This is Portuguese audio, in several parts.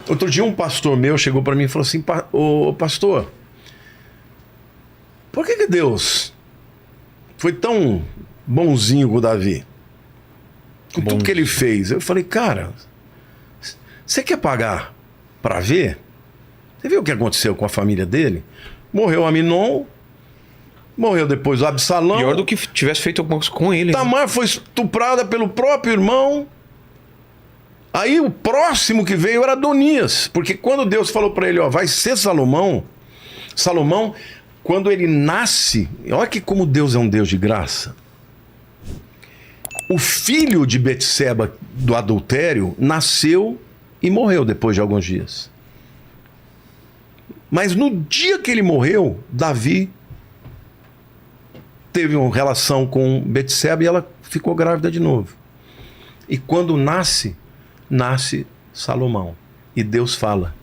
Outro dia um pastor meu chegou para mim e falou assim, ô pastor, por que Deus foi tão bonzinho com o Davi? Com tudo que ele fez. Eu falei, cara, você quer pagar para ver? Você viu o que aconteceu com a família dele? Morreu Aminon, morreu depois o Absalão. Pior do que tivesse feito alguma coisa com ele. Tamar foi estuprada pelo próprio irmão. Aí o próximo que veio era Adonias, porque quando Deus falou para ele, ó, vai ser Salomão, quando ele nasce, olha que como Deus é um Deus de graça. O filho de Betseba do adultério nasceu e morreu depois de alguns dias. Mas no dia que ele morreu, Davi teve uma relação com Betseba e ela ficou grávida de novo. E quando nasce Salomão. E Deus fala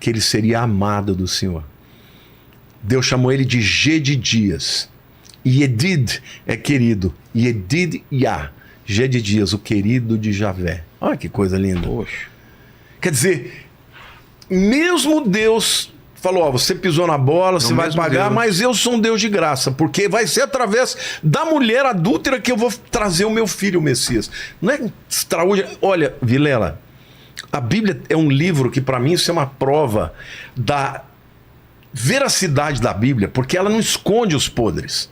que ele seria amado do Senhor. Deus chamou ele de Gedidias. Yedid é querido. Yedid-Yah. Gedidias, o querido de Javé. Olha que coisa linda. Poxa. Quer dizer, mesmo Deus falou, ó, você pisou na bola, você vai pagar, mas eu sou um Deus de graça, porque vai ser através da mulher adúltera que eu vou trazer o meu filho, o Messias. Não é extraordinário? Olha, Vilela, a Bíblia é um livro que para mim isso é uma prova da veracidade da Bíblia, porque ela não esconde os podres.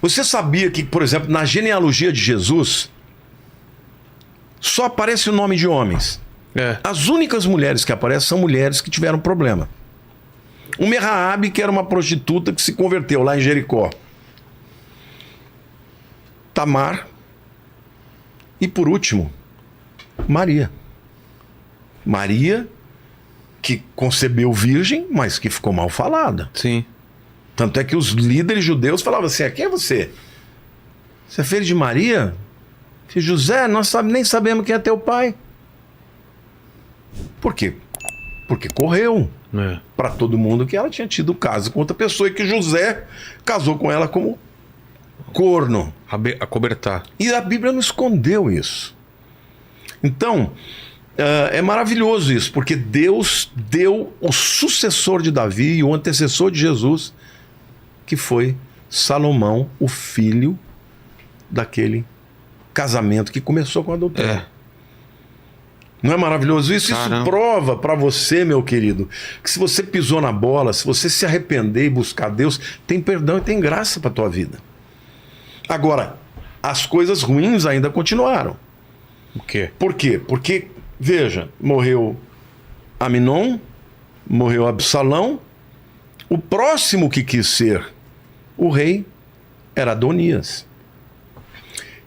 Você sabia que, por exemplo, na genealogia de Jesus só aparece o nome de homens? As únicas mulheres que aparecem são mulheres que tiveram problema. Uma é Raabe, que era uma prostituta que se converteu lá em Jericó. Tamar. E por último, Maria. Maria, que concebeu virgem, mas que ficou mal falada. Sim. Tanto é que os líderes judeus falavam assim, quem é você? Você é filho de Maria? Filho de José? Nós nem sabemos quem é teu pai. Por quê? Porque correu para todo mundo que ela tinha tido caso com outra pessoa e que José casou com ela como corno. Acobertar. E a Bíblia não escondeu isso. Então, é maravilhoso isso, porque Deus deu o sucessor de Davi e o antecessor de Jesus, que foi Salomão, o filho daquele casamento que começou com adultério. Não é maravilhoso isso? Caramba. Isso prova para você, meu querido, que se você pisou na bola, se você se arrepender e buscar Deus, tem perdão e tem graça para tua vida. Agora, as coisas ruins ainda continuaram. O quê? Por quê? Porque, veja, morreu Aminon, morreu Absalão, o próximo que quis ser o rei era Adonias.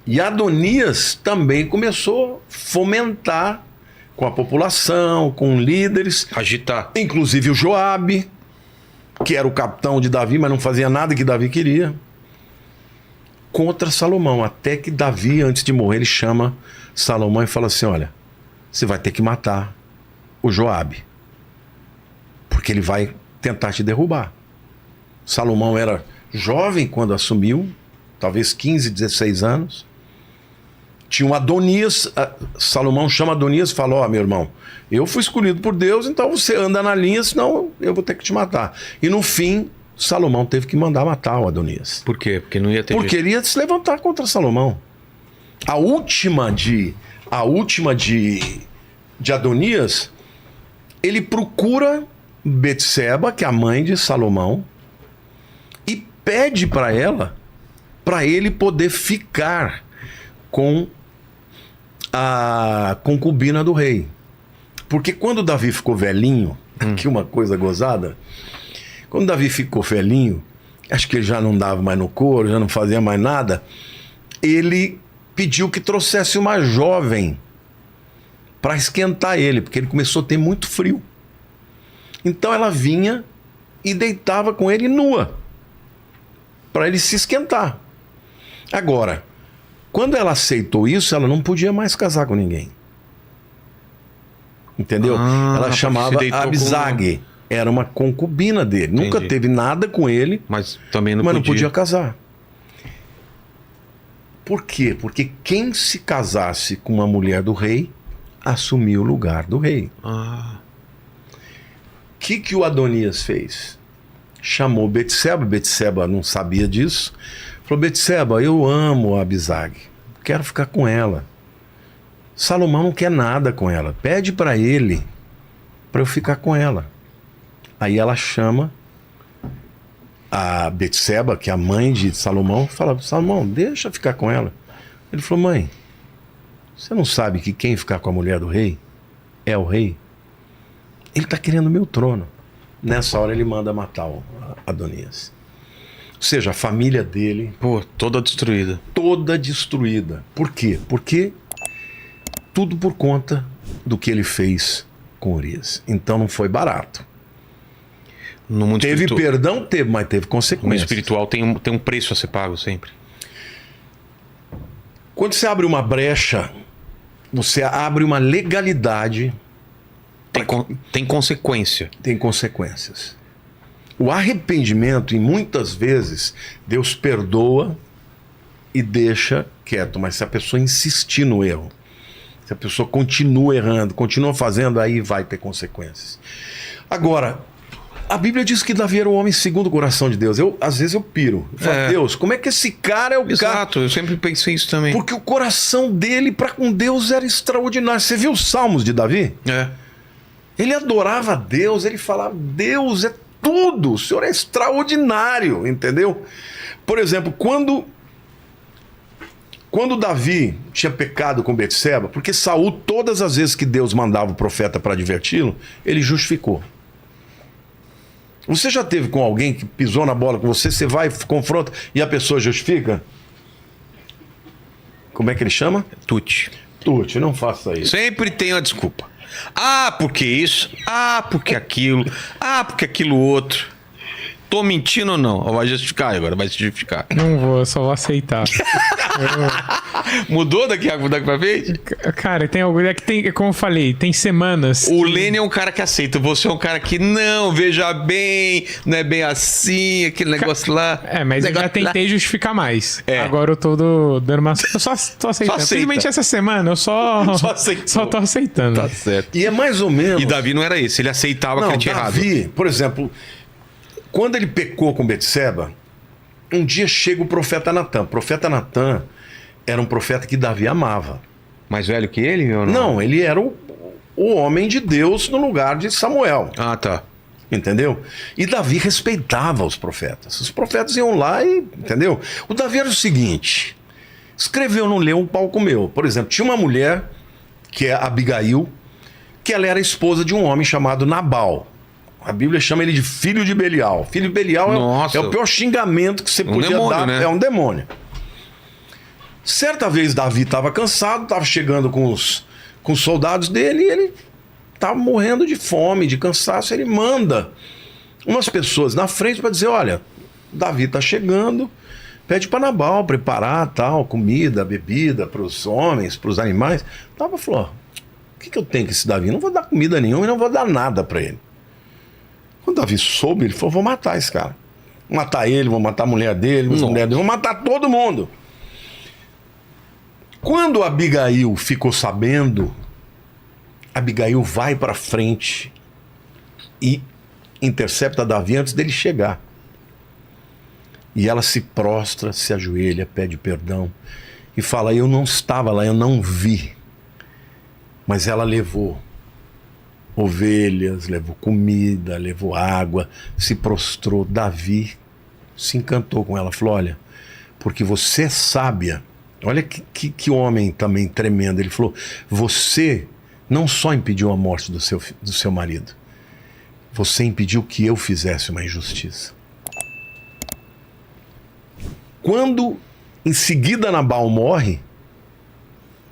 E Adonias também começou a fomentar com a população, com líderes. Agitar. Inclusive o Joabe, que era o capitão de Davi, mas não fazia nada que Davi queria. Contra Salomão. Até que Davi, antes de morrer, ele chama Salomão e fala assim, olha, você vai ter que matar o Joabe. Porque ele vai tentar te derrubar. Salomão era jovem quando assumiu, talvez 15, 16 anos. Tinha um Adonias, Salomão chama Adonias e fala, ó, meu irmão, eu fui escolhido por Deus, então você anda na linha, senão eu vou ter que te matar. E no fim, Salomão teve que mandar matar o Adonias. Por quê? Porque não ia ter Porque ele ia se levantar contra Salomão. A última de Adonias, ele procura Betseba, que é a mãe de Salomão, e pede para ela, para ele poder ficar com a concubina do rei. Porque quando Davi ficou velhinho, aqui uma coisa gozada, quando Davi ficou velhinho, acho que ele já não dava mais no couro, já não fazia mais nada, ele pediu que trouxesse uma jovem para esquentar ele, porque ele começou a ter muito frio. Então ela vinha e deitava com ele nua, para ele se esquentar. Agora, quando ela aceitou isso, ela não podia mais casar com ninguém. Entendeu? Ela chamava Abisag. Era uma concubina dele. Entendi. Nunca teve nada com ele, mas também não podia casar. Por quê? Porque quem se casasse com uma mulher do rei assumia o lugar do rei. que o Adonias fez? Chamou Betseba, Betseba não sabia disso. Falou, Betseba, eu amo a Abisag, quero ficar com ela. Salomão não quer nada com ela, pede para ele, para eu ficar com ela. Aí ela chama a Betseba, que é a mãe de Salomão, fala, Salomão, deixa eu ficar com ela. Ele falou, mãe, você não sabe que quem ficar com a mulher do rei é o rei? Ele está querendo meu trono. Nessa hora ele manda matar o Adonias. Ou seja, a família dele... Pô, toda destruída. Toda destruída. Por quê? Porque tudo por conta do que ele fez com Urias. Então não foi barato. No mundo teve perdão? Teve, mas teve No mundo consequências. espiritual tem um preço a ser pago sempre. Quando você abre uma brecha, você abre uma legalidade... Tem consequência. Tem consequências. O arrependimento, e muitas vezes, Deus perdoa e deixa quieto. Mas se a pessoa insistir no erro, se a pessoa continua errando, continua fazendo, aí vai ter consequências. Agora, a Bíblia diz que Davi era um homem segundo o coração de Deus. Às vezes eu piro. Eu falo, Deus, como é que esse cara é o cara... Exato, eu sempre pensei isso também. Porque o coração dele para com Deus era extraordinário. Você viu os salmos de Davi? Ele adorava a Deus, ele falava, Deus é tudo, o Senhor é extraordinário, entendeu? Por exemplo, quando Davi tinha pecado com Betseba, porque Saul, todas as vezes que Deus mandava o profeta para adverti-lo, ele justificou. Você já teve com alguém que pisou na bola com você, você vai, confronta e a pessoa justifica? Como é que ele chama? Tuti, não faça isso. sempre tem uma desculpa. Ah, porque isso? Ah, porque aquilo? Ah, porque aquilo outro? Tô mentindo ou não? Vai justificar agora, vai se justificar. Não vou, eu só vou aceitar. Mudou daqui pra frente? Cara, tem algo. É que tem, como eu falei, tem semanas. O Lênin é um cara que aceita, você é um cara que não, veja bem, não é bem assim, aquele negócio lá. Mas eu já tentei justificar mais. Agora eu tô dando uma. Eu só tô aceitando. Simplesmente essa semana eu só tô aceitando. Tá certo. E é mais ou menos... E Davi não era esse, ele aceitava que ele tinha errado. Davi, por exemplo, quando ele pecou com Betseba, um dia chega o profeta Natan. O profeta Natan era um profeta que Davi amava. Mais velho que ele ou não? Não, ele era o homem de Deus no lugar de Samuel. Ah, tá. Entendeu? E Davi respeitava os profetas. Os profetas iam lá e... Entendeu? O Davi era o seguinte... Escreveu, não leu, um pau comeu. Por exemplo, tinha uma mulher, que é Abigail, que ela era esposa de um homem chamado Nabal. A Bíblia chama ele de filho de Belial. Filho de Belial é o pior xingamento que você podia demônio, dar. né? É um demônio. Certa vez Davi estava cansado, estava chegando com os soldados dele e ele estava morrendo de fome, de cansaço. Ele manda umas pessoas na frente para dizer, olha, Davi está chegando, pede para Nabal preparar tal, comida, bebida para os homens, para os animais. Tava falou, o que eu tenho com esse Davi? Não vou dar comida nenhuma e não vou dar nada para ele. Quando Davi soube, ele falou, vou matar esse cara. Vou matar ele, vou matar a mulher dele, vou matar todo mundo. Quando Abigail ficou sabendo, Abigail vai para frente e intercepta Davi antes dele chegar. E ela se prostra, se ajoelha, pede perdão e fala, eu não estava lá, eu não vi. Mas ela levou ovelhas, levou comida, levou água, se prostrou. Davi se encantou com ela, falou, olha, porque você é sábia. Olha que homem também tremendo. Ele falou, você não só impediu a morte do seu marido, você impediu que eu fizesse uma injustiça. Quando em seguida Nabal morre,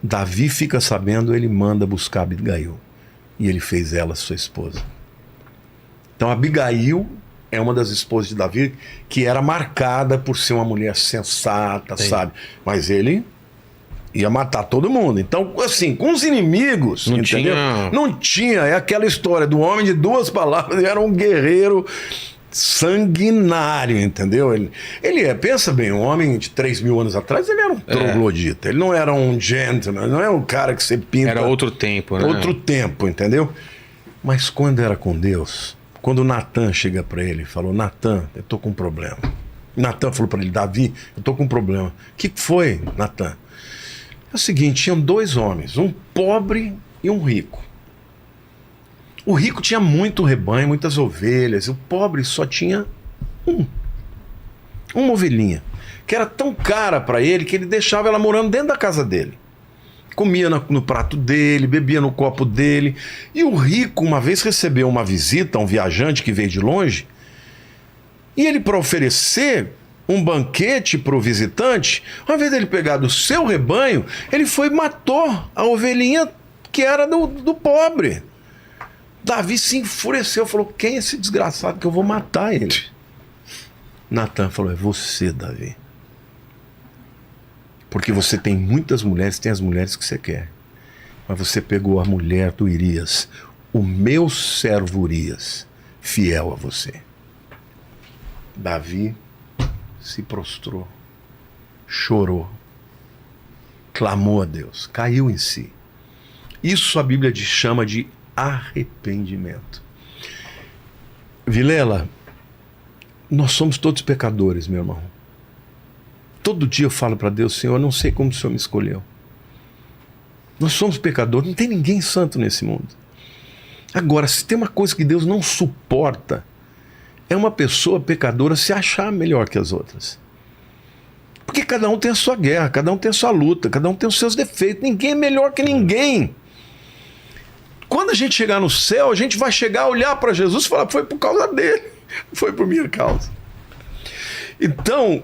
Davi fica sabendo, ele manda buscar Abigail. E ele fez ela sua esposa. Então Abigail é uma das esposas de Davi que era marcada por ser uma mulher sensata, sabe? Mas ele ia matar todo mundo. Então, assim, com os inimigos, não entendeu? Tinha... Não tinha. É aquela história do homem de duas palavras. Ele era um guerreiro sanguinário, entendeu? Ele pensa bem, um homem de 3.000 anos atrás, ele era um troglodita. Ele não era um gentleman, não é um cara que você pinta... Era outro tempo, né? Outro tempo, entendeu? Mas quando era com Deus, Quando Natan chega para ele e falou: Natan, eu tô com um problema. Natan falou para ele: Davi, eu tô com um problema. O que foi, Natan? É o seguinte, tinham 2 homens, um pobre e um rico. O rico tinha muito rebanho, muitas ovelhas. O pobre só tinha uma ovelhinha, que era tão cara para ele que ele deixava ela morando dentro da casa dele. Comia no prato dele, bebia no copo dele. E o rico uma vez recebeu uma visita, um viajante que veio de longe, e ele, para oferecer um banquete para o visitante, ao invés dele pegar do seu rebanho, ele foi e matou a ovelhinha que era do pobre. Davi se enfureceu, falou: quem é esse desgraçado que eu vou matar ele? Natan falou: é você, Davi. Porque você tem muitas mulheres, tem as mulheres que você quer. Mas você pegou a mulher do Urias, o meu servo Urias, fiel a você. Davi se prostrou, chorou, clamou a Deus, caiu em si. Isso a Bíblia chama de arrependimento. Vilela, nós somos todos pecadores, meu irmão. Todo dia eu falo para Deus: Senhor, eu não sei como o Senhor me escolheu. Nós somos pecadores, não tem ninguém santo nesse mundo. Agora, se tem uma coisa que Deus não suporta, é uma pessoa pecadora se achar melhor que as outras. Porque cada um tem a sua guerra, cada um tem a sua luta, cada um tem os seus defeitos. Ninguém é melhor que ninguém. Quando a gente chegar no céu, a gente vai chegar a olhar para Jesus e falar: foi por causa dele, foi por minha causa. Então,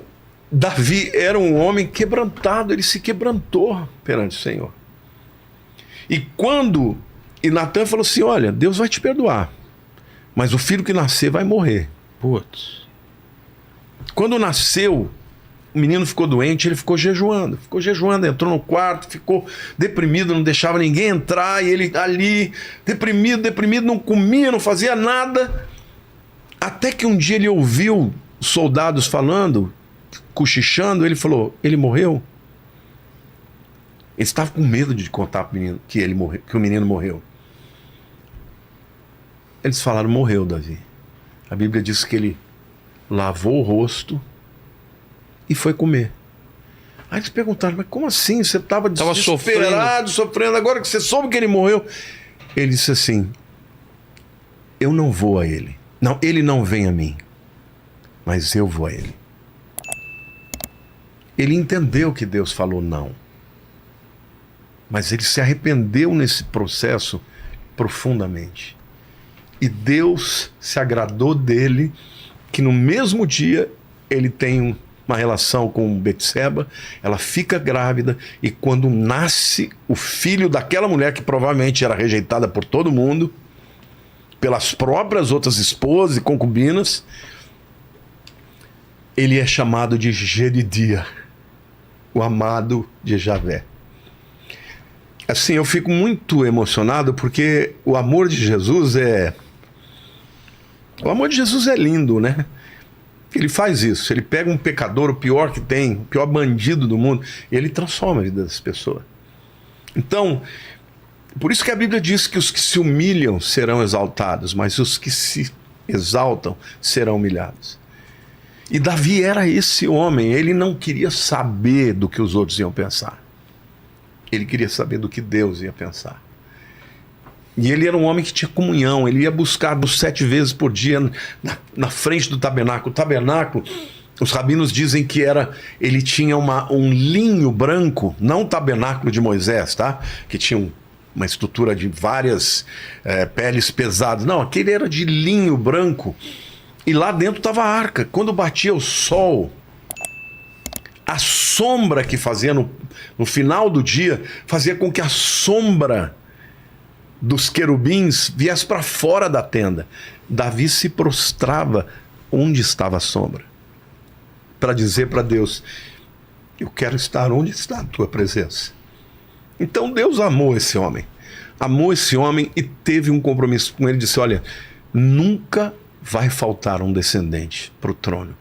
Davi era um homem quebrantado, ele se quebrantou perante o Senhor. E Natan falou assim: olha, Deus vai te perdoar, mas o filho que nascer vai morrer. Putz. Quando nasceu, o menino ficou doente, ele ficou jejuando, entrou no quarto, ficou deprimido, não deixava ninguém entrar, e ele ali, deprimido, não comia, não fazia nada, até que um dia ele ouviu soldados falando, cochichando, ele falou: ele morreu? Ele estava com medo de contar para o menino que ele morreu, que o menino morreu. Eles falaram: morreu, Davi. A Bíblia diz que ele lavou o rosto e foi comer. Aí eles perguntaram: mas como assim? Você estava desesperado, sofrendo, agora que você soube que ele morreu? Ele disse assim: eu não vou a ele. Não, ele não vem a mim, mas eu vou a ele. Ele entendeu que Deus falou não, mas ele se arrependeu nesse processo profundamente. E Deus se agradou dele, que no mesmo dia ele tem uma relação com Betseba, ela fica grávida, e quando nasce o filho daquela mulher que provavelmente era rejeitada por todo mundo, pelas próprias outras esposas e concubinas, ele é chamado de Jedidia, o amado de Javé. Assim, eu fico muito emocionado, porque o amor de Jesus é lindo, né? Ele faz isso, ele pega um pecador, o pior que tem, o pior bandido do mundo, e ele transforma a vida das pessoas. Então, por isso que a Bíblia diz que os que se humilham serão exaltados, mas os que se exaltam serão humilhados. E Davi era esse homem, ele não queria saber do que os outros iam pensar. Ele queria saber do que Deus ia pensar. E ele era um homem que tinha comunhão, ele ia buscar 7 vezes por dia na frente do tabernáculo. O tabernáculo, os rabinos dizem que ele tinha um linho branco, não o tabernáculo de Moisés, tá? Que tinha uma estrutura de várias peles pesadas. Não, aquele era de linho branco. E lá dentro estava a arca. Quando batia o sol, a sombra que fazia no final do dia, fazia com que a sombra dos querubins viesse para fora da tenda. Davi se prostrava onde estava a sombra, para dizer para Deus: eu quero estar onde está a tua presença. Então Deus amou esse homem e teve um compromisso com ele, disse: olha, nunca vai faltar um descendente para o trono.